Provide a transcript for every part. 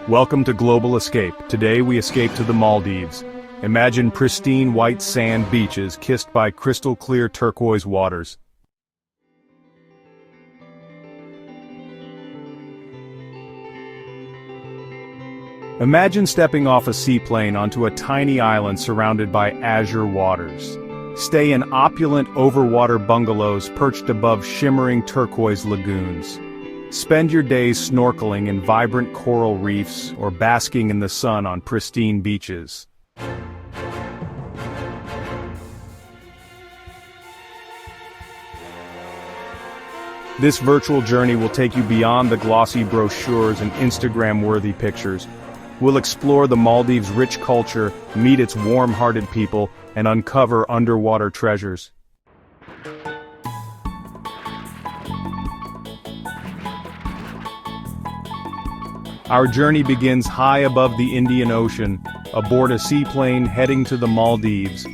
Welcome to Global Escape. Today we escape to the Maldives. Imagine pristine white sand beaches kissed by crystal clear turquoise waters. Imagine stepping off a seaplane onto a tiny island surrounded by azure waters. Stay in opulent overwater bungalows perched above shimmering turquoise lagoons. Spend your days snorkeling in vibrant coral reefs or basking in the sun on pristine beaches. This virtual journey will take you beyond the glossy brochures and Instagram-worthy pictures. We'll explore the Maldives' rich culture, meet its warm-hearted people, and uncover underwater treasures. Our journey begins high above the Indian Ocean, aboard a seaplane heading to the Maldives.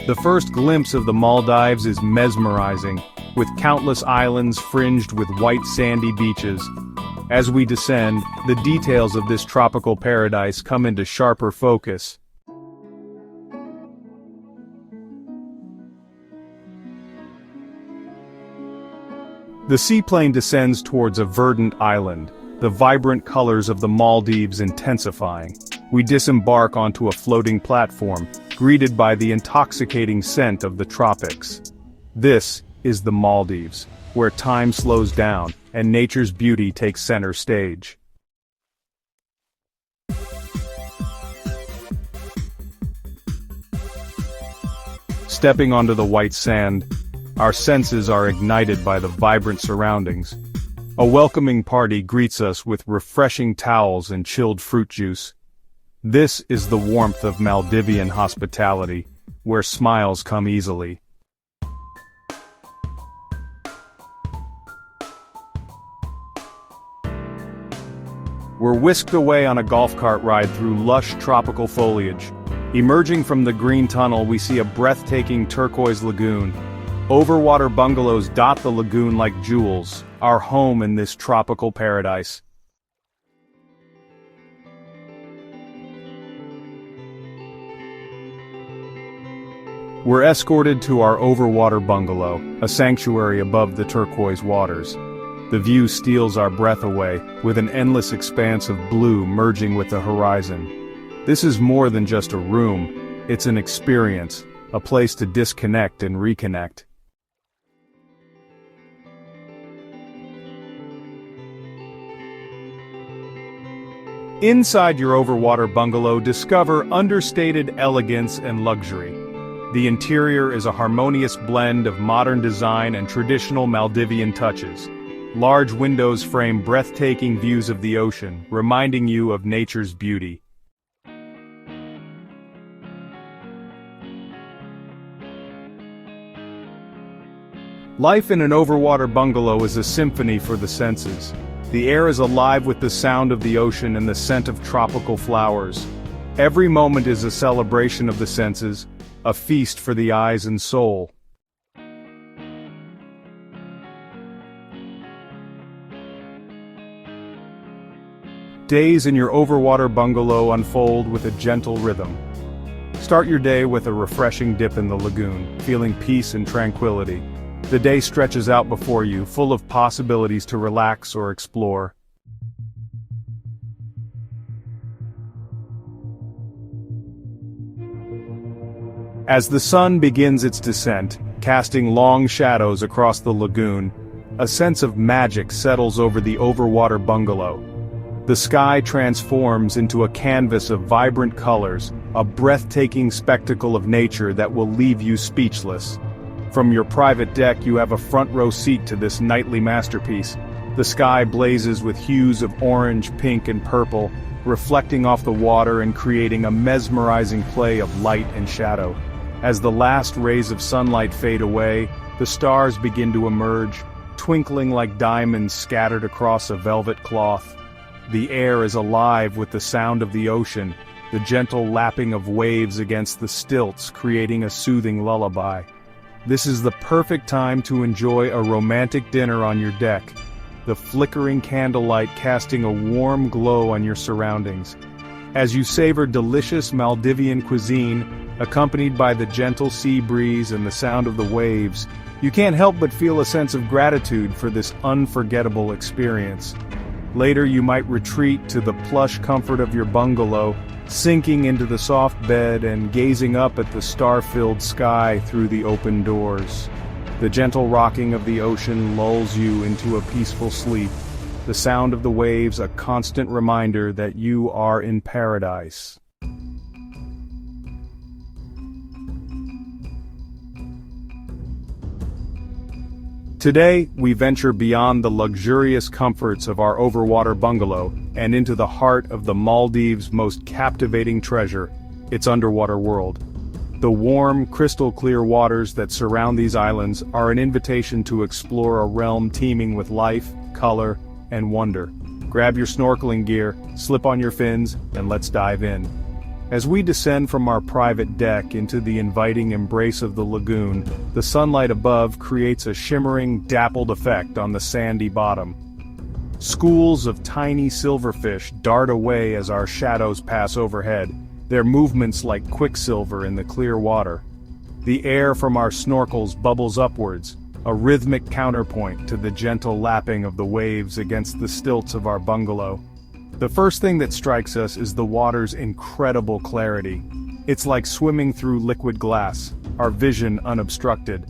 The first glimpse of the Maldives is mesmerizing, with countless islands fringed with white sandy beaches. As we descend, the details of this tropical paradise come into sharper focus. The seaplane descends towards a verdant island, the vibrant colors of the Maldives intensifying. We disembark onto a floating platform, greeted by the intoxicating scent of the tropics. This is the Maldives, where time slows down and nature's beauty takes center stage. Stepping onto the white sand, our senses are ignited by the vibrant surroundings. A welcoming party greets us with refreshing towels and chilled fruit juice. This is the warmth of Maldivian hospitality, where smiles come easily. We're whisked away on a golf cart ride through lush tropical foliage. Emerging from the green tunnel, we see a breathtaking turquoise lagoon. Overwater bungalows dot the lagoon like jewels, our home in this tropical paradise. We're escorted to our overwater bungalow, a sanctuary above the turquoise waters. The view steals our breath away, with an endless expanse of blue merging with the horizon. This is more than just a room, it's an experience, a place to disconnect and reconnect. Inside your overwater bungalow, discover understated elegance and luxury. The interior is a harmonious blend of modern design and traditional Maldivian touches. Large windows frame breathtaking views of the ocean, reminding you of nature's beauty. Life in an overwater bungalow is a symphony for the senses. The air is alive with the sound of the ocean and the scent of tropical flowers. Every moment is a celebration of the senses, a feast for the eyes and soul. Days in your overwater bungalow unfold with a gentle rhythm. Start your day with a refreshing dip in the lagoon, feeling peace and tranquility. The day stretches out before you, full of possibilities to relax or explore. As the sun begins its descent, casting long shadows across the lagoon, a sense of magic settles over the overwater bungalow. The sky transforms into a canvas of vibrant colors, a breathtaking spectacle of nature that will leave you speechless. From your private deck, you have a front-row seat to this nightly masterpiece. The sky blazes with hues of orange, pink, and purple, reflecting off the water and creating a mesmerizing play of light and shadow. As the last rays of sunlight fade away, the stars begin to emerge, twinkling like diamonds scattered across a velvet cloth. The air is alive with the sound of the ocean, the gentle lapping of waves against the stilts creating a soothing lullaby. This is the perfect time to enjoy a romantic dinner on your deck. the flickering candlelight casting a warm glow on your surroundings. As you savor delicious Maldivian cuisine, accompanied by the gentle sea breeze and the sound of the waves, you can't help but feel a sense of gratitude for this unforgettable experience. Later you might retreat to the plush comfort of your bungalow, sinking into the soft bed and gazing up at the star-filled sky through the open doors. The gentle rocking of the ocean lulls you into a peaceful sleep, the sound of the waves a constant reminder that you are in paradise. Today, we venture beyond the luxurious comforts of our overwater bungalow and into the heart of the Maldives' most captivating treasure, its underwater world. The warm, crystal-clear waters that surround these islands are an invitation to explore a realm teeming with life, color, and wonder. Grab your snorkeling gear, slip on your fins, and let's dive in. As we descend from our private deck into the inviting embrace of the lagoon, the sunlight above creates a shimmering, dappled effect on the sandy bottom. Schools of tiny silverfish dart away as our shadows pass overhead, their movements like quicksilver in the clear water. The air from our snorkels bubbles upwards, a rhythmic counterpoint to the gentle lapping of the waves against the stilts of our bungalow. The first thing that strikes us is the water's incredible clarity. It's like swimming through liquid glass, our vision unobstructed.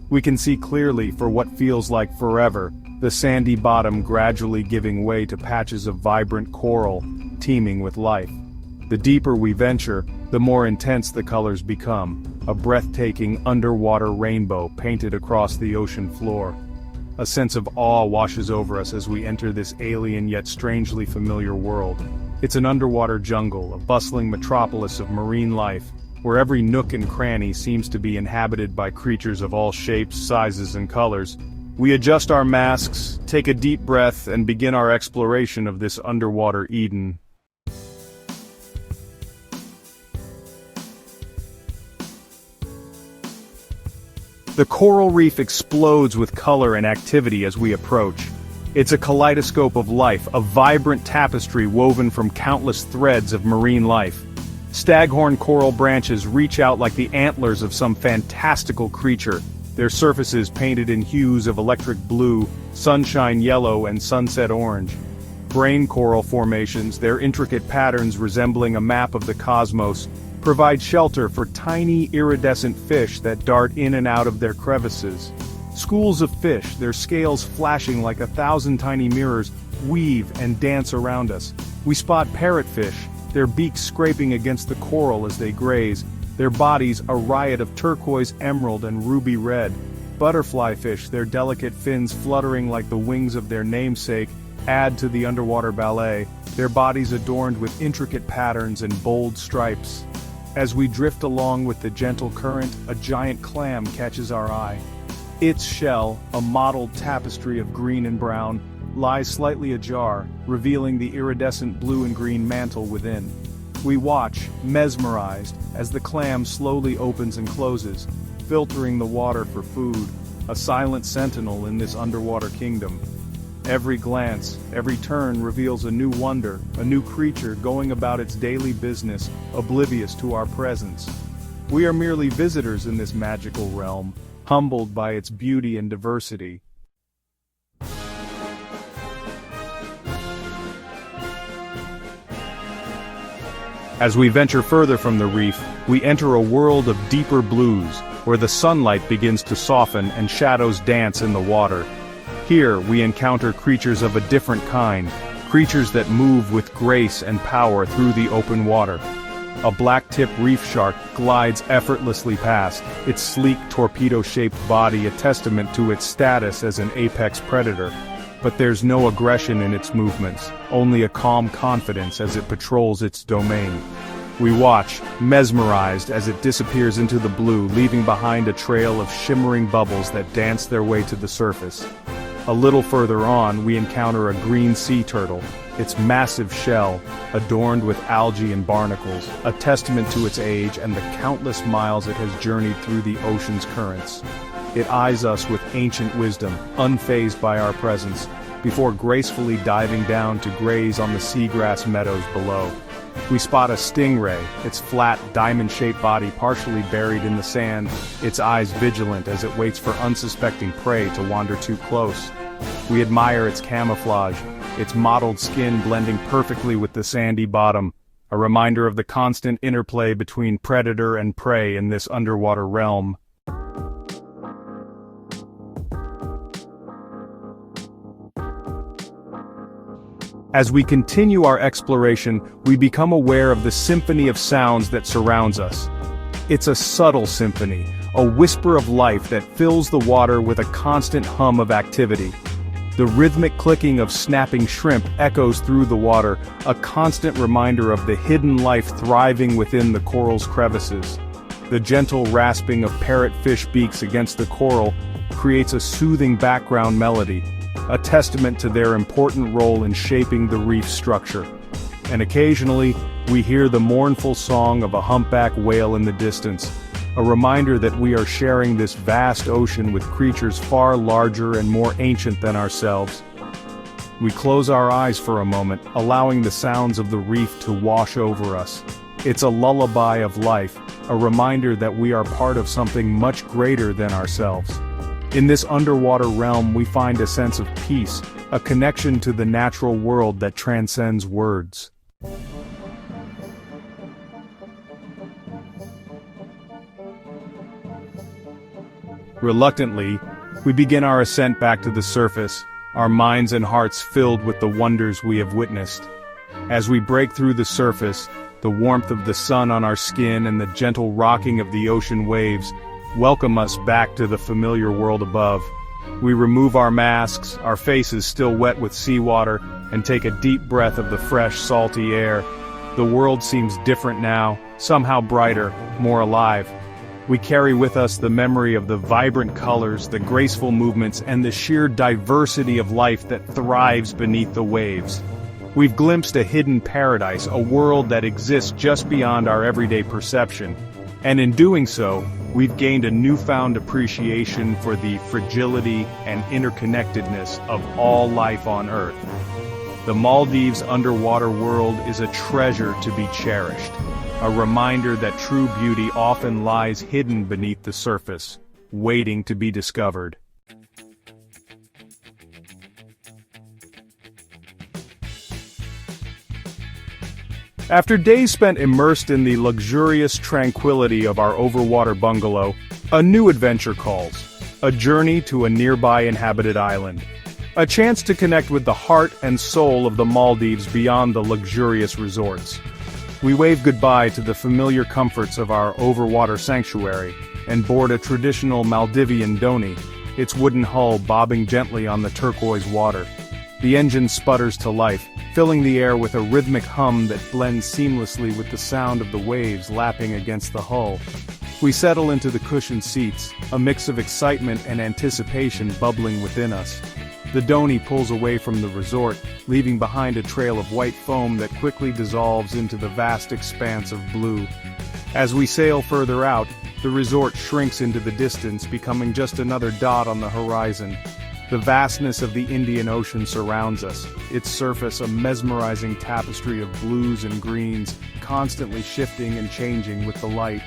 We can see clearly for what feels like forever, the sandy bottom gradually giving way to patches of vibrant coral, teeming with life. The deeper we venture, the more intense the colors become, a breathtaking underwater rainbow painted across the ocean floor. A sense of awe washes over us as we enter this alien yet strangely familiar world. It's an underwater jungle, a bustling metropolis of marine life, where every nook and cranny seems to be inhabited by creatures of all shapes, sizes, and colors. We adjust our masks, take a deep breath, and begin our exploration of this underwater Eden. The coral reef explodes with color and activity as we approach. It's a kaleidoscope of life, a vibrant tapestry woven from countless threads of marine life. Staghorn coral branches reach out like the antlers of some fantastical creature, their surfaces painted in hues of electric blue, sunshine yellow, and sunset orange. Brain coral formations, their intricate patterns resembling a map of the cosmos, provide shelter for tiny iridescent fish that dart in and out of their crevices. Schools of fish, their scales flashing like 1,000 tiny mirrors, weave and dance around us. We spot parrotfish, their beaks scraping against the coral as they graze, their bodies a riot of turquoise, emerald, and ruby red. Butterfly fish, their delicate fins fluttering like the wings of their namesake, add to the underwater ballet, their bodies adorned with intricate patterns and bold stripes. As we drift along with the gentle current, a giant clam catches our eye. Its shell, a mottled tapestry of green and brown, lies slightly ajar, revealing the iridescent blue and green mantle within. We watch, mesmerized, as the clam slowly opens and closes, filtering the water for food, a silent sentinel in this underwater kingdom. Every glance, every turn reveals a new wonder, a new creature going about its daily business, oblivious to our presence. We are merely visitors in this magical realm, humbled by its beauty and diversity. As we venture further from the reef, we enter a world of deeper blues, where the sunlight begins to soften and shadows dance in the water. Here, we encounter creatures of a different kind, creatures that move with grace and power through the open water. A black-tip reef shark glides effortlessly past, its sleek torpedo-shaped body a testament to its status as an apex predator. But there's no aggression in its movements, only a calm confidence as it patrols its domain. We watch, mesmerized as it disappears into the blue, leaving behind a trail of shimmering bubbles that dance their way to the surface. A little further on, we encounter a green sea turtle, its massive shell, adorned with algae and barnacles, a testament to its age and the countless miles it has journeyed through the ocean's currents. It eyes us with ancient wisdom, unfazed by our presence, before gracefully diving down to graze on the seagrass meadows below. We spot a stingray, its flat, diamond-shaped body partially buried in the sand, its eyes vigilant as it waits for unsuspecting prey to wander too close. We admire its camouflage, its mottled skin blending perfectly with the sandy bottom, a reminder of the constant interplay between predator and prey in this underwater realm. As we continue our exploration, we become aware of the symphony of sounds that surrounds us. It's a subtle symphony, a whisper of life that fills the water with a constant hum of activity. The rhythmic clicking of snapping shrimp echoes through the water, a constant reminder of the hidden life thriving within the coral's crevices. The gentle rasping of parrotfish beaks against the coral creates a soothing background melody, a testament to their important role in shaping the reef structure. And occasionally, we hear the mournful song of a humpback whale in the distance, a reminder that we are sharing this vast ocean with creatures far larger and more ancient than ourselves. We close our eyes for a moment, allowing the sounds of the reef to wash over us. It's a lullaby of life, a reminder that we are part of something much greater than ourselves. In this underwater realm, we find a sense of peace, a connection to the natural world that transcends words. Reluctantly, we begin our ascent back to the surface, our minds and hearts filled with the wonders we have witnessed. As we break through the surface, the warmth of the sun on our skin and the gentle rocking of the ocean waves welcome us back to the familiar world above. We remove our masks, our faces still wet with seawater, and take a deep breath of the fresh, salty air. The world seems different now, somehow brighter, more alive. We carry with us the memory of the vibrant colors, the graceful movements, and the sheer diversity of life that thrives beneath the waves. We've glimpsed a hidden paradise, a world that exists just beyond our everyday perception. And in doing so, we've gained a newfound appreciation for the fragility and interconnectedness of all life on Earth. The Maldives underwater world is a treasure to be cherished, a reminder that true beauty often lies hidden beneath the surface, waiting to be discovered. After days spent immersed in the luxurious tranquility of our overwater bungalow, a new adventure calls. A journey to a nearby inhabited island. A chance to connect with the heart and soul of the Maldives beyond the luxurious resorts. We wave goodbye to the familiar comforts of our overwater sanctuary and board a traditional Maldivian dhoni, its wooden hull bobbing gently on the turquoise water. The engine sputters to life, filling the air with a rhythmic hum that blends seamlessly with the sound of the waves lapping against the hull. We settle into the cushioned seats, a mix of excitement and anticipation bubbling within us. The dhoni pulls away from the resort, leaving behind a trail of white foam that quickly dissolves into the vast expanse of blue. As we sail further out, the resort shrinks into the distance, becoming just another dot on the horizon. The vastness of the Indian Ocean surrounds us, its surface a mesmerizing tapestry of blues and greens, constantly shifting and changing with the light.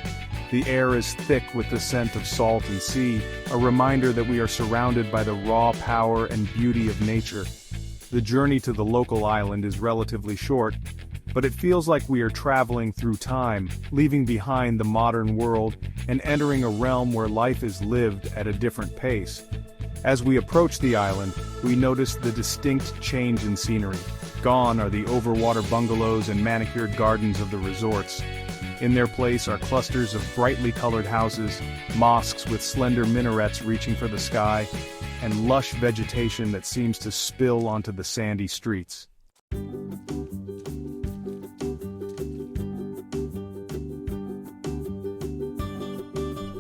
The air is thick with the scent of salt and sea, a reminder that we are surrounded by the raw power and beauty of nature. The journey to the local island is relatively short, but it feels like we are traveling through time, leaving behind the modern world and entering a realm where life is lived at a different pace. As we approach the island, we notice the distinct change in scenery. Gone are the overwater bungalows and manicured gardens of the resorts. In their place are clusters of brightly colored houses, mosques with slender minarets reaching for the sky, and lush vegetation that seems to spill onto the sandy streets.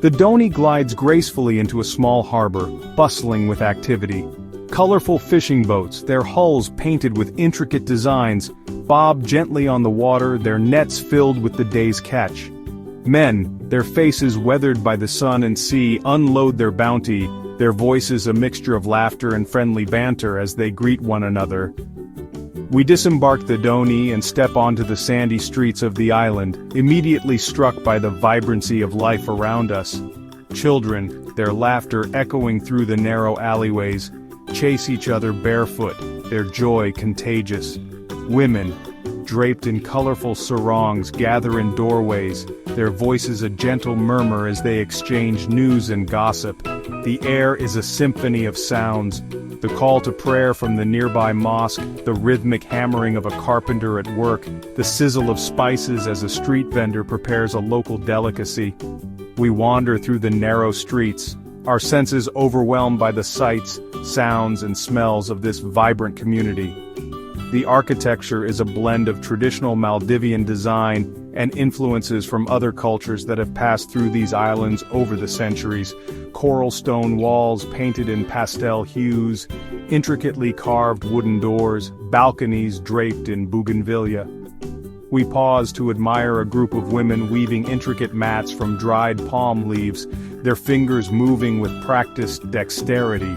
The dhoni glides gracefully into a small harbor, bustling with activity. Colorful fishing boats, their hulls painted with intricate designs, bob gently on the water, their nets filled with the day's catch. Men, their faces weathered by the sun and sea, unload their bounty, their voices a mixture of laughter and friendly banter as they greet one another. We disembark the dhonie and step onto the sandy streets of the island, immediately struck by the vibrancy of life around us. Children, their laughter echoing through the narrow alleyways, chase each other barefoot, their joy contagious. Women, draped in colorful sarongs, gather in doorways, their voices a gentle murmur as they exchange news and gossip. The air is a symphony of sounds, the call to prayer from the nearby mosque, the rhythmic hammering of a carpenter at work, the sizzle of spices as a street vendor prepares a local delicacy. We wander through the narrow streets, our senses overwhelmed by the sights, sounds, and smells of this vibrant community. The architecture is a blend of traditional Maldivian design and influences from other cultures that have passed through these islands over the centuries. Coral stone walls painted in pastel hues, intricately carved wooden doors, balconies draped in bougainvillea. We pause to admire a group of women weaving intricate mats from dried palm leaves, their fingers moving with practiced dexterity.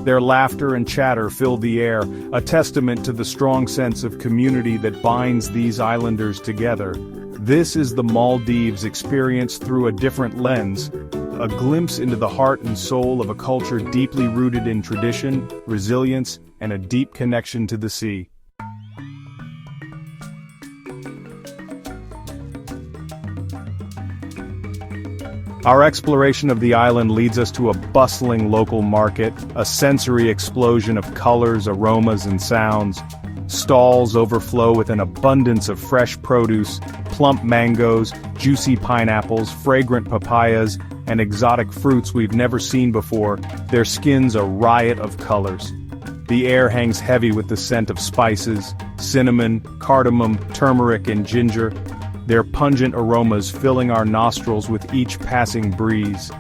Their laughter and chatter fill the air, a testament to the strong sense of community that binds these islanders together. This is the Maldives experienced through a different lens, a glimpse into the heart and soul of a culture deeply rooted in tradition, resilience, and a deep connection to the sea. Our exploration of the island leads us to a bustling local market, a sensory explosion of colors, aromas, and sounds. Stalls overflow with an abundance of fresh produce, plump mangoes, juicy pineapples, fragrant papayas, and exotic fruits we've never seen before, their skins a riot of colors. The air hangs heavy with the scent of spices, cinnamon, cardamom, turmeric, and ginger, their pungent aromas filling our nostrils with each passing breeze.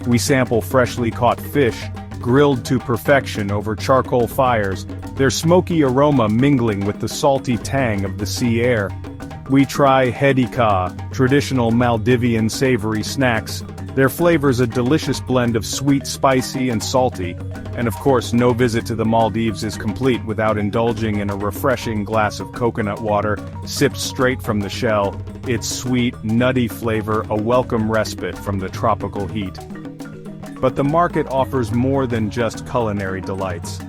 We sample freshly caught fish, grilled to perfection over charcoal fires, their smoky aroma mingling with the salty tang of the sea air. We try hedika, traditional Maldivian savory snacks, their flavors a delicious blend of sweet, spicy, and salty. And of course, no visit to the Maldives is complete without indulging in a refreshing glass of coconut water, sipped straight from the shell, its sweet, nutty flavor a welcome respite from the tropical heat. But the market offers more than just culinary delights.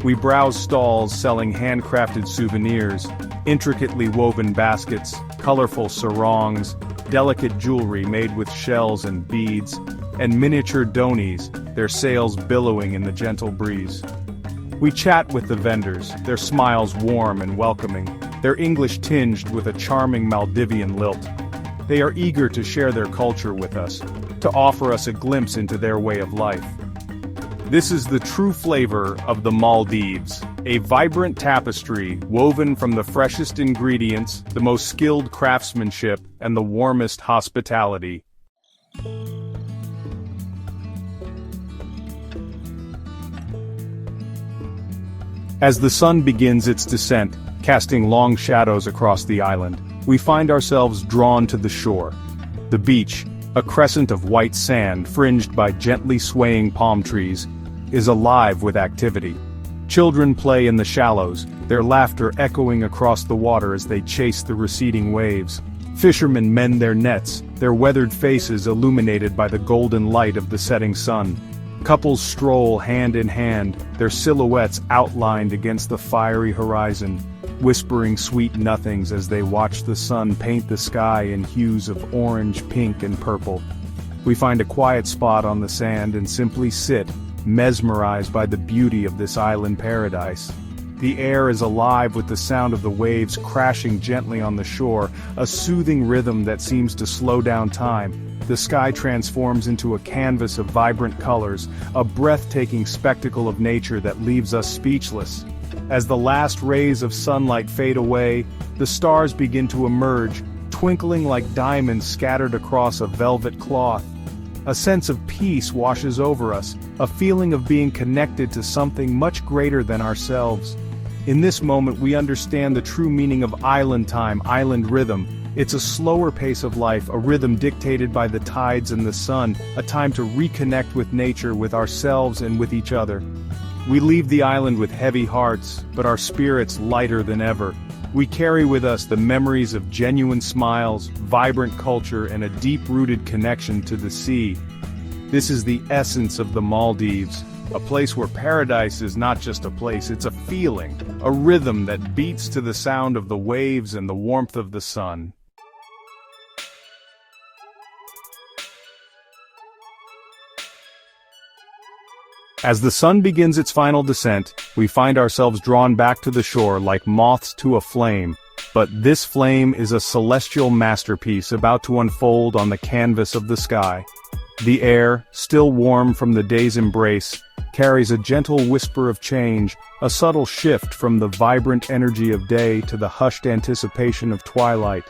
We browse stalls selling handcrafted souvenirs, intricately woven baskets, colorful sarongs, delicate jewelry made with shells and beads, and miniature dhonies, their sails billowing in the gentle breeze. We chat with the vendors, their smiles warm and welcoming, their English tinged with a charming Maldivian lilt. They are eager to share their culture with us, to offer us a glimpse into their way of life. This is the true flavor of the Maldives, a vibrant tapestry woven from the freshest ingredients, the most skilled craftsmanship, and the warmest hospitality. As the sun begins its descent, casting long shadows across the island, we find ourselves drawn to the shore. The beach, a crescent of white sand fringed by gently swaying palm trees, is alive with activity. Children play in the shallows, their laughter echoing across the water as they chase the receding waves. Fishermen mend their nets, their weathered faces illuminated by the golden light of the setting sun. Couples stroll hand in hand, their silhouettes outlined against the fiery horizon, whispering sweet nothings as they watch the sun paint the sky in hues of orange, pink, and purple. We find a quiet spot on the sand and simply sit, mesmerized by the beauty of this island paradise. The air is alive with the sound of the waves crashing gently on the shore, a soothing rhythm that seems to slow down time. The sky transforms into a canvas of vibrant colors, a breathtaking spectacle of nature that leaves us speechless. As the last rays of sunlight fade away, the stars begin to emerge, twinkling like diamonds scattered across a velvet cloth. A sense of peace washes over us, a feeling of being connected to something much greater than ourselves. In this moment we understand the true meaning of island time, island rhythm, It's a slower pace of life, a rhythm dictated by the tides and the sun, a time to reconnect with nature, with ourselves and with each other. We leave the island with heavy hearts, but our spirits lighter than ever. We carry with us the memories of genuine smiles, vibrant culture, and a deep-rooted connection to the sea. This is the essence of the Maldives, a place where paradise is not just a place, it's a feeling, a rhythm that beats to the sound of the waves and the warmth of the sun. As the sun begins its final descent, we find ourselves drawn back to the shore like moths to a flame. But this flame is a celestial masterpiece about to unfold on the canvas of the sky. The air, still warm from the day's embrace, carries a gentle whisper of change, a subtle shift from the vibrant energy of day to the hushed anticipation of twilight.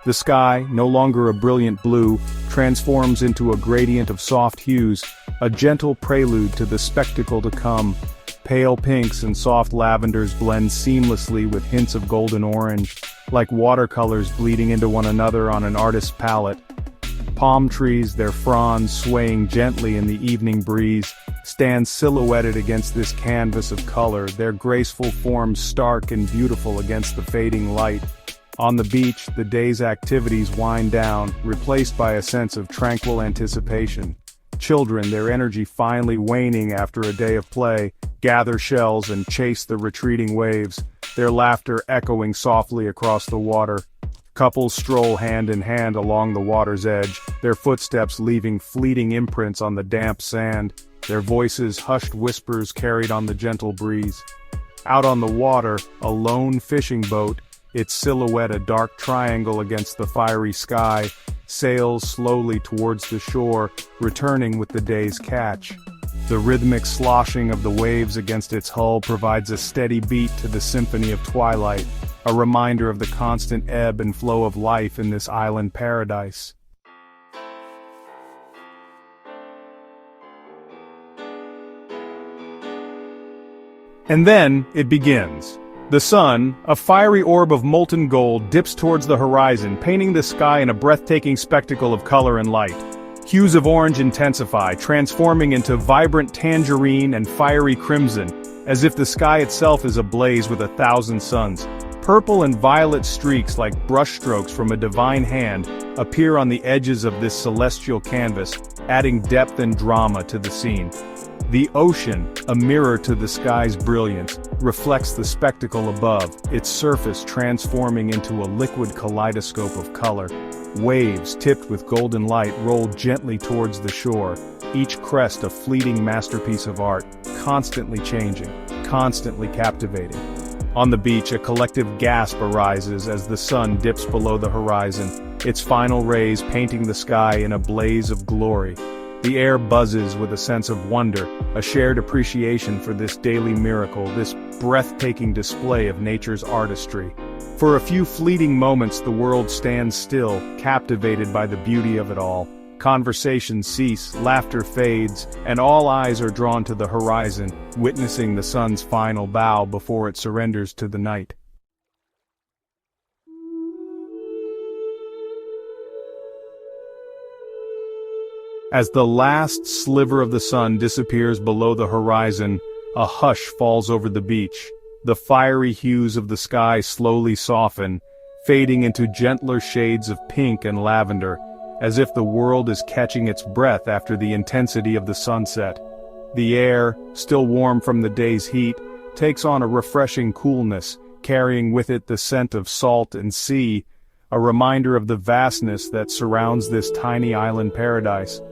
The sky, no longer a brilliant blue, transforms into a gradient of soft hues, a gentle prelude to the spectacle to come. Pale pinks and soft lavenders blend seamlessly with hints of golden orange, like watercolors bleeding into one another on an artist's palette. Palm trees, their fronds swaying gently in the evening breeze, stand silhouetted against this canvas of color, their graceful forms stark and beautiful against the fading light. On the beach, the day's activities wind down, replaced by a sense of tranquil anticipation. Children, their energy finally waning after a day of play, gather shells and chase the retreating waves, their laughter echoing softly across the water. Couples stroll hand in hand along the water's edge, their footsteps leaving fleeting imprints on the damp sand, their voices hushed whispers carried on the gentle breeze. Out on the water, a lone fishing boat, its silhouette a dark triangle against the fiery sky, sails slowly towards the shore, returning with the day's catch. The rhythmic sloshing of the waves against its hull provides a steady beat to the symphony of twilight, a reminder of the constant ebb and flow of life in this island paradise. And then, it begins. The sun, a fiery orb of molten gold, dips towards the horizon, painting the sky in a breathtaking spectacle of color and light. Hues of orange intensify, transforming into vibrant tangerine and fiery crimson, as if the sky itself is ablaze with 1,000 suns. Purple and violet streaks like brushstrokes from a divine hand appear on the edges of this celestial canvas, adding depth and drama to the scene. The ocean, a mirror to the sky's brilliance, reflects the spectacle above, its surface transforming into a liquid kaleidoscope of color. Waves, tipped with golden light, roll gently towards the shore, each crest a fleeting masterpiece of art, constantly changing, constantly captivating. On the beach, a collective gasp arises as the sun dips below the horizon, its final rays painting the sky in a blaze of glory. The air buzzes with a sense of wonder, a shared appreciation for this daily miracle, this breathtaking display of nature's artistry. For a few fleeting moments the world stands still, captivated by the beauty of it all. Conversations cease, laughter fades, and all eyes are drawn to the horizon, witnessing the sun's final bow before it surrenders to the night. As the last sliver of the sun disappears below the horizon, a hush falls over the beach. The fiery hues of the sky slowly soften, fading into gentler shades of pink and lavender, as if the world is catching its breath after the intensity of the sunset. The air, still warm from the day's heat, takes on a refreshing coolness, carrying with it the scent of salt and sea, a reminder of the vastness that surrounds this tiny island paradise.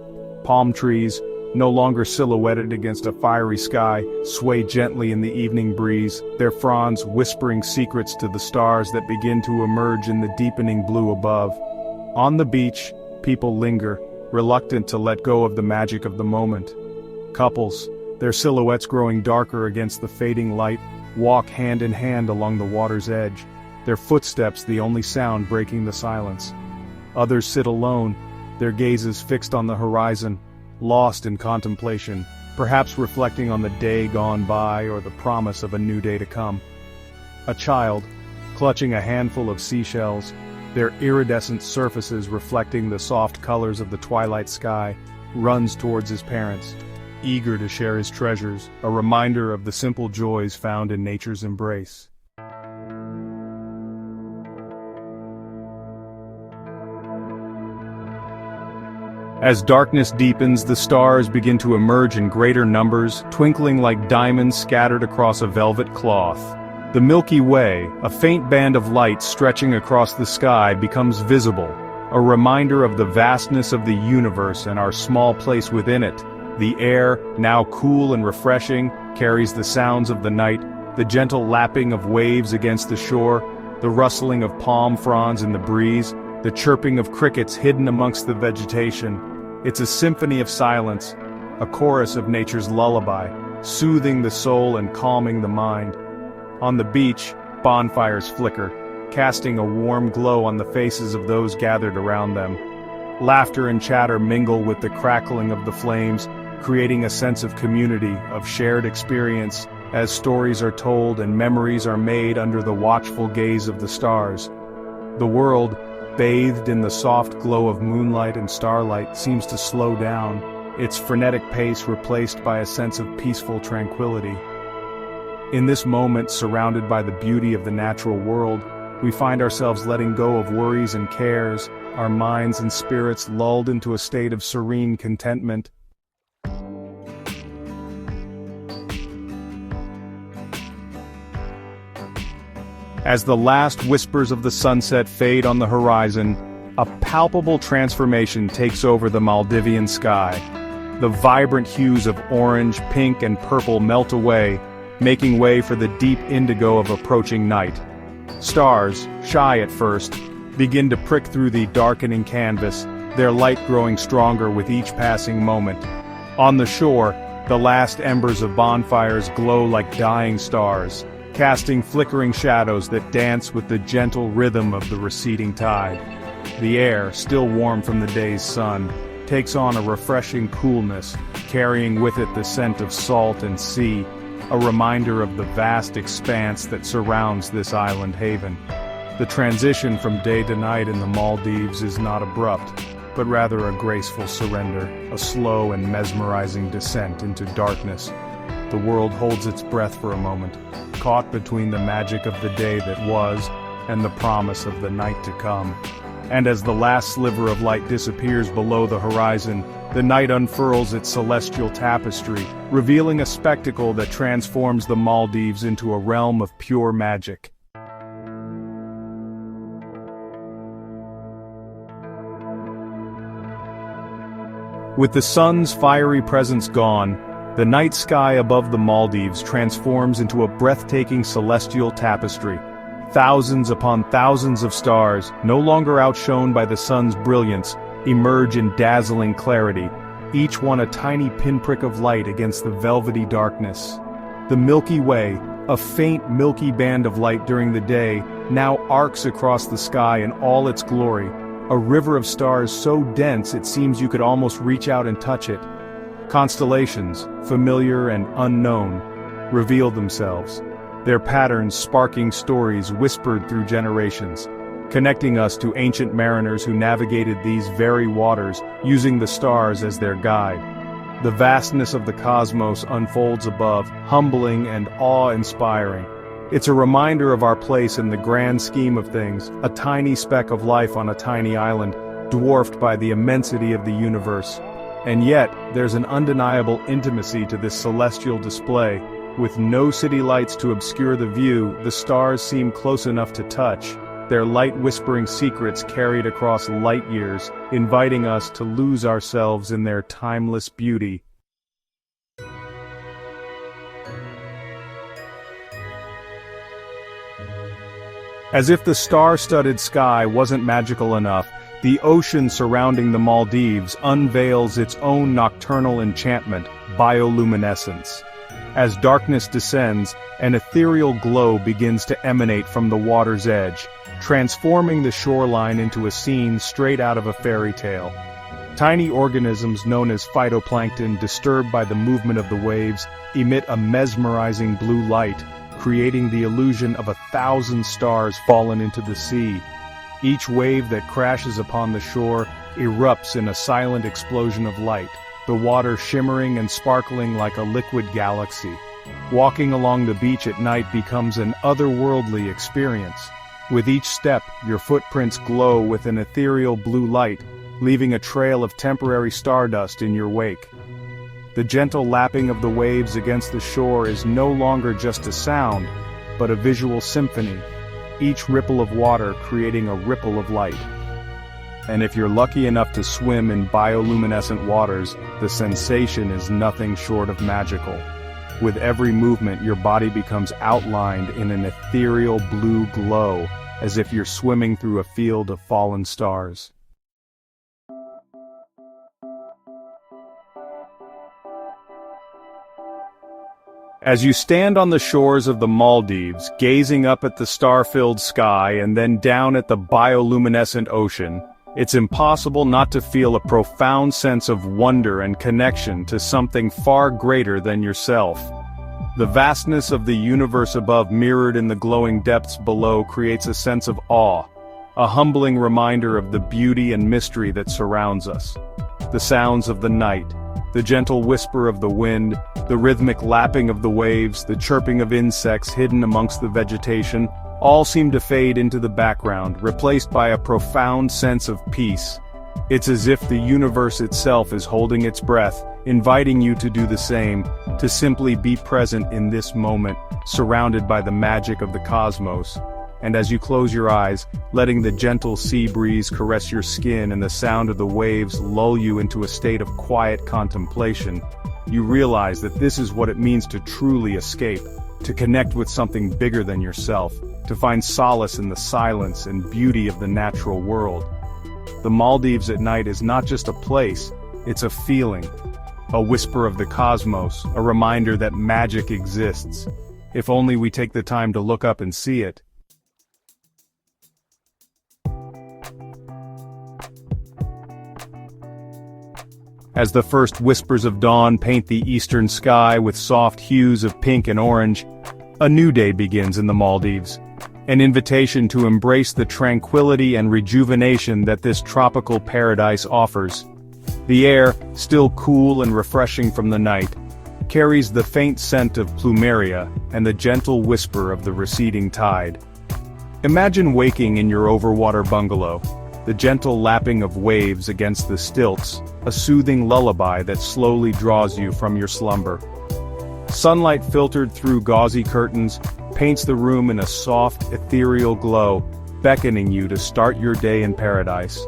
Palm trees, no longer silhouetted against a fiery sky, sway gently in the evening breeze, their fronds whispering secrets to the stars that begin to emerge in the deepening blue above. On the beach, people linger, reluctant to let go of the magic of the moment. Couples, their silhouettes growing darker against the fading light, walk hand in hand along the water's edge, their footsteps the only sound breaking the silence. Others sit alone, their gazes fixed on the horizon, lost in contemplation, perhaps reflecting on the day gone by or the promise of a new day to come. A child, clutching a handful of seashells, their iridescent surfaces reflecting the soft colors of the twilight sky, runs towards his parents, eager to share his treasures, a reminder of the simple joys found in nature's embrace. As darkness deepens, the stars begin to emerge in greater numbers, twinkling like diamonds scattered across a velvet cloth. The Milky Way, a faint band of light stretching across the sky, becomes visible, a reminder of the vastness of the universe and our small place within it. The air, now cool and refreshing, carries the sounds of the night, the gentle lapping of waves against the shore, the rustling of palm fronds in the breeze, the chirping of crickets hidden amongst the vegetation. It's a symphony of silence, a chorus of nature's lullaby, soothing the soul and calming the mind. On the beach, bonfires flicker, casting a warm glow on the faces of those gathered around them. Laughter and chatter mingle with the crackling of the flames, creating a sense of community, of shared experience, as stories are told and memories are made under the watchful gaze of the stars. The world, bathed in the soft glow of moonlight and starlight, seems to slow down, its frenetic pace replaced by a sense of peaceful tranquility. In this moment, surrounded by the beauty of the natural world, we find ourselves letting go of worries and cares, our minds and spirits lulled into a state of serene contentment. As the last whispers of the sunset fade on the horizon, a palpable transformation takes over the Maldivian sky. The vibrant hues of orange, pink, and purple melt away, making way for the deep indigo of approaching night. Stars, shy at first, begin to prick through the darkening canvas, their light growing stronger with each passing moment. On the shore, the last embers of bonfires glow like dying stars, casting flickering shadows that dance with the gentle rhythm of the receding tide. The air, still warm from the day's sun, takes on a refreshing coolness, carrying with it the scent of salt and sea, a reminder of the vast expanse that surrounds this island haven. The transition from day to night in the Maldives is not abrupt, but rather a graceful surrender, a slow and mesmerizing descent into darkness. The world holds its breath for a moment, caught between the magic of the day that was and the promise of the night to come. And as the last sliver of light disappears below the horizon, the night unfurls its celestial tapestry, revealing a spectacle that transforms the Maldives into a realm of pure magic. With the sun's fiery presence gone, the night sky above the Maldives transforms into a breathtaking celestial tapestry. Thousands upon thousands of stars, no longer outshone by the sun's brilliance, emerge in dazzling clarity, each one a tiny pinprick of light against the velvety darkness. The Milky Way, a faint milky band of light during the day, now arcs across the sky in all its glory, a river of stars so dense it seems you could almost reach out and touch it. Constellations, familiar and unknown, reveal themselves, their patterns sparking stories whispered through generations, connecting us to ancient mariners who navigated these very waters, using the stars as their guide. The vastness of the cosmos unfolds above, humbling and awe-inspiring. It's a reminder of our place in the grand scheme of things, a tiny speck of life on a tiny island, dwarfed by the immensity of the universe. And yet, there's an undeniable intimacy to this celestial display. With no city lights to obscure the view, the stars seem close enough to touch, their light-whispering secrets carried across light years, inviting us to lose ourselves in their timeless beauty. As if the star-studded sky wasn't magical enough, the ocean surrounding the Maldives unveils its own nocturnal enchantment, bioluminescence. As darkness descends, an ethereal glow begins to emanate from the water's edge, transforming the shoreline into a scene straight out of a fairy tale. Tiny organisms known as phytoplankton, disturbed by the movement of the waves, emit a mesmerizing blue light, creating the illusion of 1,000 stars fallen into the sea. Each wave that crashes upon the shore erupts in a silent explosion of light, the water shimmering and sparkling like a liquid galaxy. Walking along the beach at night becomes an otherworldly experience. With each step, your footprints glow with an ethereal blue light, leaving a trail of temporary stardust in your wake. The gentle lapping of the waves against the shore is no longer just a sound, but a visual symphony, each ripple of water creating a ripple of light. And if you're lucky enough to swim in bioluminescent waters, the sensation is nothing short of magical. With every movement, your body becomes outlined in an ethereal blue glow, as if you're swimming through a field of fallen stars. As you stand on the shores of the Maldives, gazing up at the star-filled sky and then down at the bioluminescent ocean, it's impossible not to feel a profound sense of wonder and connection to something far greater than yourself. The vastness of the universe above mirrored in the glowing depths below creates a sense of awe, a humbling reminder of the beauty and mystery that surrounds us. The sounds of the night, the gentle whisper of the wind, the rhythmic lapping of the waves, the chirping of insects hidden amongst the vegetation, all seem to fade into the background, replaced by a profound sense of peace. It's as if the universe itself is holding its breath, inviting you to do the same, to simply be present in this moment, surrounded by the magic of the cosmos. And as you close your eyes, letting the gentle sea breeze caress your skin and the sound of the waves lull you into a state of quiet contemplation, you realize that this is what it means to truly escape, to connect with something bigger than yourself, to find solace in the silence and beauty of the natural world. The Maldives at night is not just a place, it's a feeling, a whisper of the cosmos, a reminder that magic exists, if only we take the time to look up and see it. As the first whispers of dawn paint the eastern sky with soft hues of pink and orange, a new day begins in the Maldives. An invitation to embrace the tranquility and rejuvenation that this tropical paradise offers. The air, still cool and refreshing from the night, carries the faint scent of plumeria and the gentle whisper of the receding tide. Imagine waking in your overwater bungalow, the gentle lapping of waves against the stilts, a soothing lullaby that slowly draws you from your slumber. Sunlight filtered through gauzy curtains paints the room in a soft, ethereal glow, beckoning you to start your day in paradise.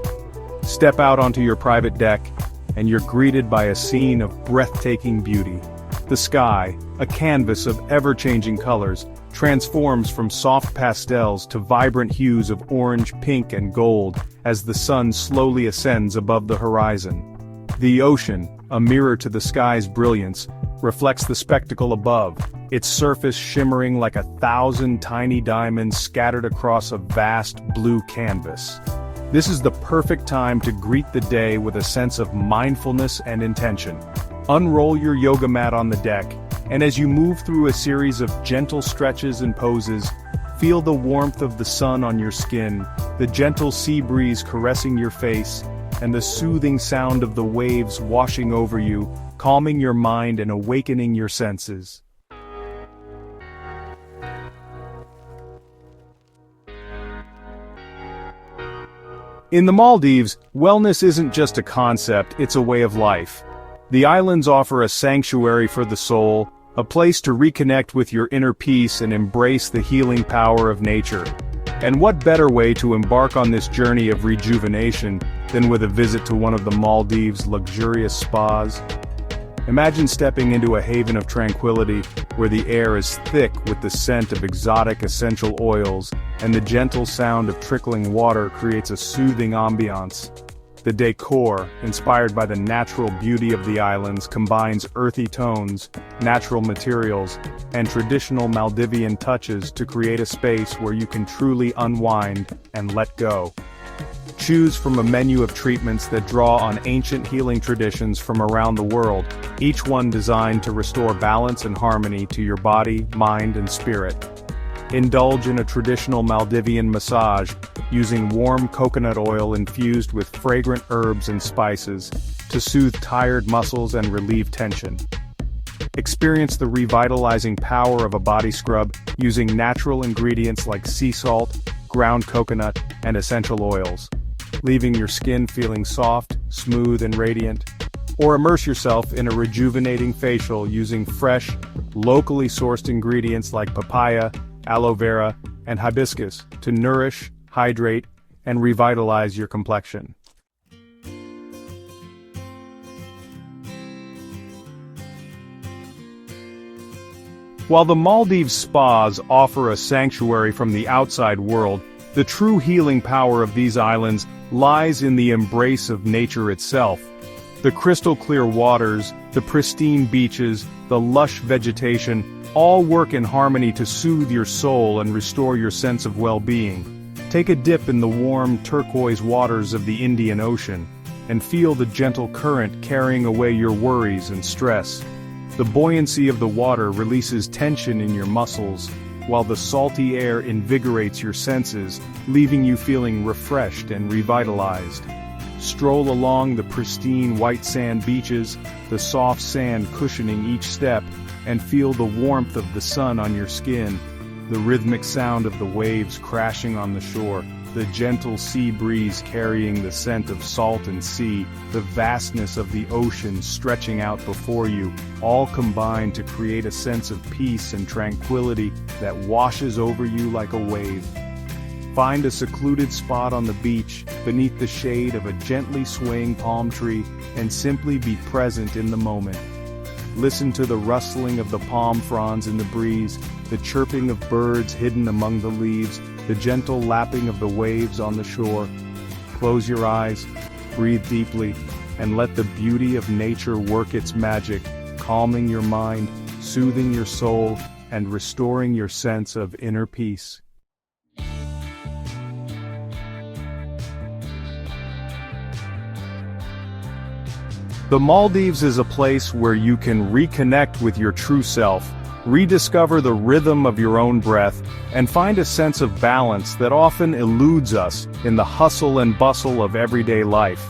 Step out onto your private deck, and you're greeted by a scene of breathtaking beauty. The sky, a canvas of ever-changing colors, transforms from soft pastels to vibrant hues of orange, pink, and gold as the sun slowly ascends above the horizon. The ocean, a mirror to the sky's brilliance, reflects the spectacle above, its surface shimmering like 1,000 tiny diamonds scattered across a vast blue canvas. This is the perfect time to greet the day with a sense of mindfulness and intention. Unroll your yoga mat on the deck, and as you move through a series of gentle stretches and poses, feel the warmth of the sun on your skin, the gentle sea breeze caressing your face, and the soothing sound of the waves washing over you, calming your mind and awakening your senses. In the Maldives, wellness isn't just a concept, it's a way of life. The islands offer a sanctuary for the soul, a place to reconnect with your inner peace and embrace the healing power of nature. And what better way to embark on this journey of rejuvenation than with a visit to one of the Maldives' luxurious spas? Imagine stepping into a haven of tranquility, where the air is thick with the scent of exotic essential oils, and the gentle sound of trickling water creates a soothing ambiance. The decor, inspired by the natural beauty of the islands, combines earthy tones, natural materials, and traditional Maldivian touches to create a space where you can truly unwind and let go. Choose from a menu of treatments that draw on ancient healing traditions from around the world, each one designed to restore balance and harmony to your body, mind, and spirit. Indulge in a traditional Maldivian massage, using warm coconut oil infused with fragrant herbs and spices to soothe tired muscles and relieve tension. Experience the revitalizing power of a body scrub using natural ingredients like sea salt, ground coconut, and essential oils, leaving your skin feeling soft, smooth, and radiant. Or immerse yourself in a rejuvenating facial using fresh, locally sourced ingredients like papaya, aloe vera, and hibiscus to nourish, hydrate, and revitalize your complexion. While the Maldives spas offer a sanctuary from the outside world, the true healing power of these islands lies in the embrace of nature itself. The crystal-clear waters, the pristine beaches, the lush vegetation, all work in harmony to soothe your soul and restore your sense of well-being. Take a dip in the warm turquoise waters of the Indian Ocean, and feel the gentle current carrying away your worries and stress. The buoyancy of the water releases tension in your muscles, while the salty air invigorates your senses, leaving you feeling refreshed and revitalized. Stroll along the pristine white sand beaches, the soft sand cushioning each step, and feel the warmth of the sun on your skin, the rhythmic sound of the waves crashing on the shore, the gentle sea breeze carrying the scent of salt and sea, the vastness of the ocean stretching out before you, all combine to create a sense of peace and tranquility that washes over you like a wave. Find a secluded spot on the beach, beneath the shade of a gently swaying palm tree, and simply be present in the moment. Listen to the rustling of the palm fronds in the breeze, the chirping of birds hidden among the leaves, the gentle lapping of the waves on the shore. Close your eyes, breathe deeply, and let the beauty of nature work its magic, calming your mind, soothing your soul, and restoring your sense of inner peace. The Maldives is a place where you can reconnect with your true self, rediscover the rhythm of your own breath, and find a sense of balance that often eludes us in the hustle and bustle of everyday life.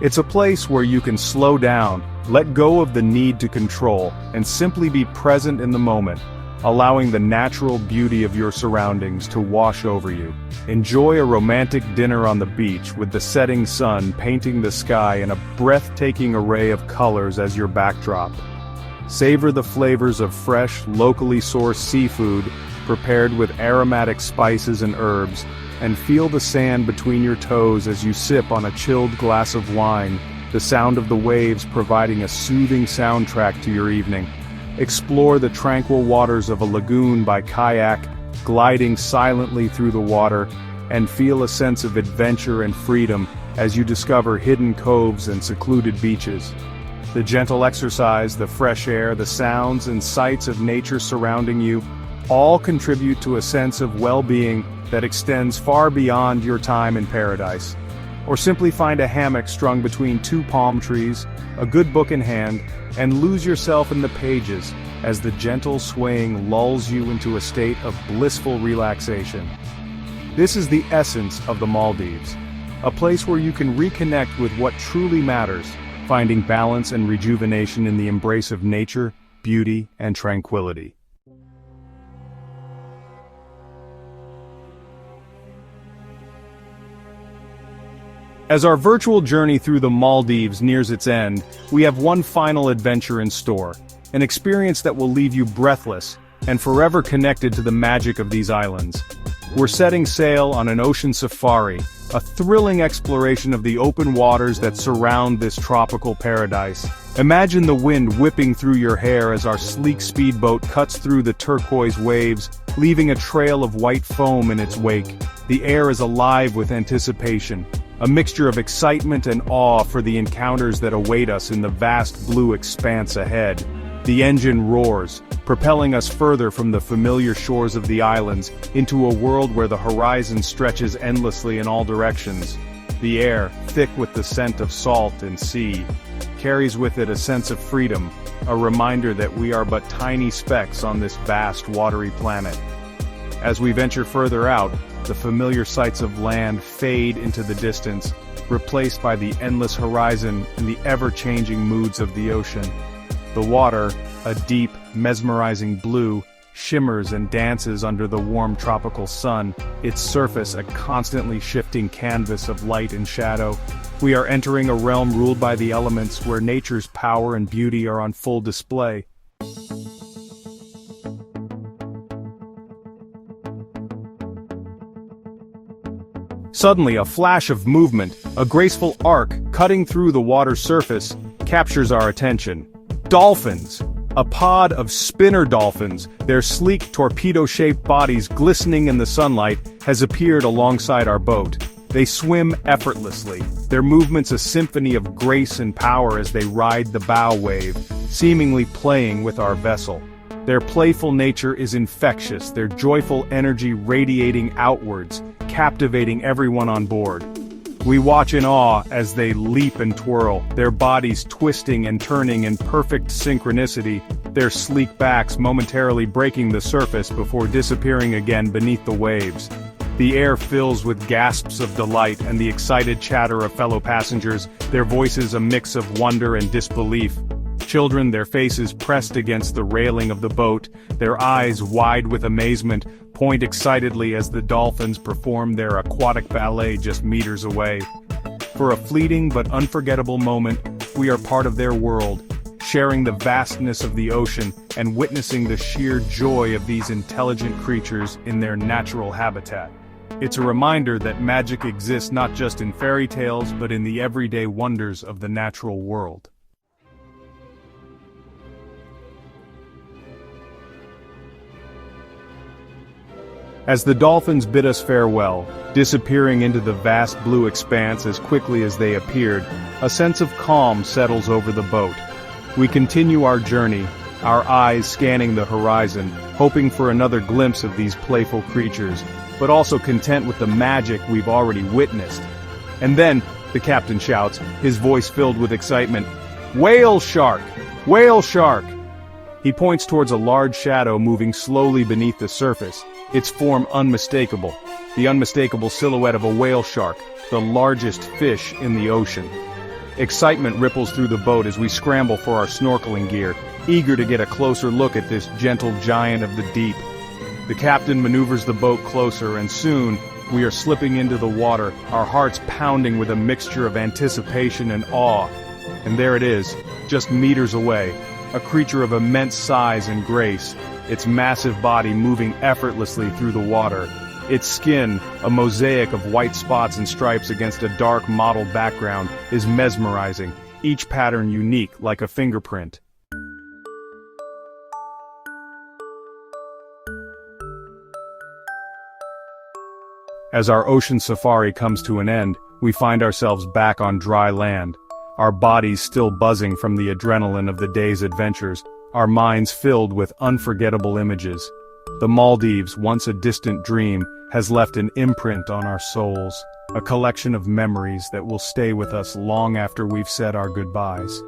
It's a place where you can slow down, let go of the need to control, and simply be present in the moment, allowing the natural beauty of your surroundings to wash over you. Enjoy a romantic dinner on the beach with the setting sun painting the sky in a breathtaking array of colors as your backdrop. Savor the flavors of fresh, locally sourced seafood prepared with aromatic spices and herbs, and feel the sand between your toes as you sip on a chilled glass of wine, the sound of the waves providing a soothing soundtrack to your evening. Explore the tranquil waters of a lagoon by kayak, gliding silently through the water, and feel a sense of adventure and freedom as you discover hidden coves and secluded beaches. The gentle exercise, the fresh air, the sounds and sights of nature surrounding you, all contribute to a sense of well-being that extends far beyond your time in paradise. Or simply find a hammock strung between two palm trees, a good book in hand, and lose yourself in the pages as the gentle swaying lulls you into a state of blissful relaxation. This is the essence of the Maldives, a place where you can reconnect with what truly matters, finding balance and rejuvenation in the embrace of nature, beauty, and tranquility. As our virtual journey through the Maldives nears its end, we have one final adventure in store, an experience that will leave you breathless and forever connected to the magic of these islands. We're setting sail on an ocean safari, a thrilling exploration of the open waters that surround this tropical paradise. Imagine the wind whipping through your hair as our sleek speedboat cuts through the turquoise waves, leaving a trail of white foam in its wake. The air is alive with anticipation, a mixture of excitement and awe for the encounters that await us in the vast blue expanse ahead. The engine roars, propelling us further from the familiar shores of the islands into a world where the horizon stretches endlessly in all directions. The air, thick with the scent of salt and sea, carries with it a sense of freedom, a reminder that we are but tiny specks on this vast watery planet. As we venture further out, the familiar sights of land fade into the distance, replaced by the endless horizon and the ever-changing moods of the ocean. The water, a deep, mesmerizing blue, shimmers and dances under the warm tropical sun, its surface a constantly shifting canvas of light and shadow. We are entering a realm ruled by the elements where nature's power and beauty are on full display. Suddenly, a flash of movement, a graceful arc cutting through the water's surface, captures our attention. Dolphins! A pod of spinner dolphins, their sleek torpedo-shaped bodies glistening in the sunlight, has appeared alongside our boat. They swim effortlessly, their movements a symphony of grace and power as they ride the bow wave, seemingly playing with our vessel. Their playful nature is infectious, their joyful energy radiating outwards, captivating everyone on board. We watch in awe as they leap and twirl, their bodies twisting and turning in perfect synchronicity, their sleek backs momentarily breaking the surface before disappearing again beneath the waves. The air fills with gasps of delight and the excited chatter of fellow passengers, their voices a mix of wonder and disbelief. Children, their faces pressed against the railing of the boat, their eyes wide with amazement, point excitedly as the dolphins perform their aquatic ballet just meters away. For a fleeting but unforgettable moment, we are part of their world, sharing the vastness of the ocean and witnessing the sheer joy of these intelligent creatures in their natural habitat. It's a reminder that magic exists not just in fairy tales but in the everyday wonders of the natural world. As the dolphins bid us farewell, disappearing into the vast blue expanse as quickly as they appeared, a sense of calm settles over the boat. We continue our journey, our eyes scanning the horizon, hoping for another glimpse of these playful creatures, but also content with the magic we've already witnessed. And then, the captain shouts, his voice filled with excitement, "Whale shark! Whale shark!" He points towards a large shadow moving slowly beneath the surface, its form unmistakable, the unmistakable silhouette of a whale shark, the largest fish in the ocean. Excitement ripples through the boat as we scramble for our snorkeling gear, eager to get a closer look at this gentle giant of the deep. The captain maneuvers the boat closer, and soon, we are slipping into the water, our hearts pounding with a mixture of anticipation and awe. And there it is, just meters away, a creature of immense size and grace, its massive body moving effortlessly through the water. Its skin, a mosaic of white spots and stripes against a dark mottled background, is mesmerizing, each pattern unique like a fingerprint. As our ocean safari comes to an end, we find ourselves back on dry land, our bodies still buzzing from the adrenaline of the day's adventures, our minds filled with unforgettable images. The Maldives, once a distant dream, has left an imprint on our souls, a collection of memories that will stay with us long after we've said our goodbyes.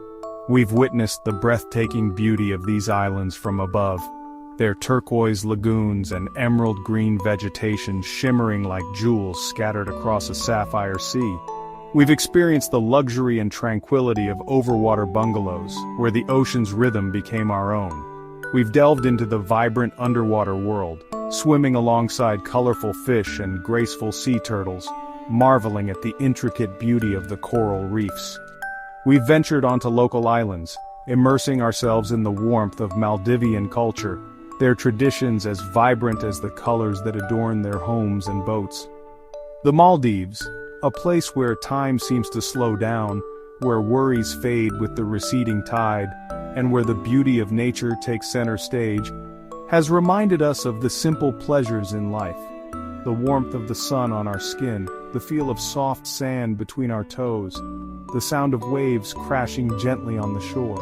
We've witnessed the breathtaking beauty of these islands from above, their turquoise lagoons and emerald green vegetation shimmering like jewels scattered across a sapphire sea. We've experienced the luxury and tranquility of overwater bungalows, where the ocean's rhythm became our own. We've delved into the vibrant underwater world, swimming alongside colorful fish and graceful sea turtles, marveling at the intricate beauty of the coral reefs. We've ventured onto local islands, immersing ourselves in the warmth of Maldivian culture, their traditions as vibrant as the colors that adorn their homes and boats. The Maldives, a place where time seems to slow down, where worries fade with the receding tide, and where the beauty of nature takes center stage, has reminded us of the simple pleasures in life. The warmth of the sun on our skin, the feel of soft sand between our toes, the sound of waves crashing gently on the shore.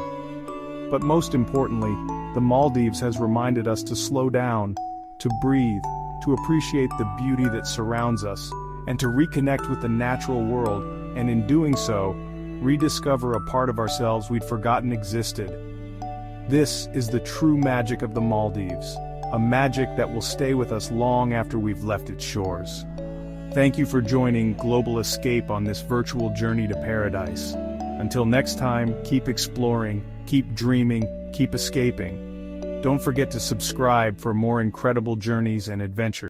But most importantly, the Maldives has reminded us to slow down, to breathe, to appreciate the beauty that surrounds us, and to reconnect with the natural world, and in doing so, rediscover a part of ourselves we'd forgotten existed. This is the true magic of the Maldives, a magic that will stay with us long after we've left its shores. Thank you for joining Global Escape on this virtual journey to paradise. Until next time, keep exploring, keep dreaming, keep escaping. Don't forget to subscribe for more incredible journeys and adventures.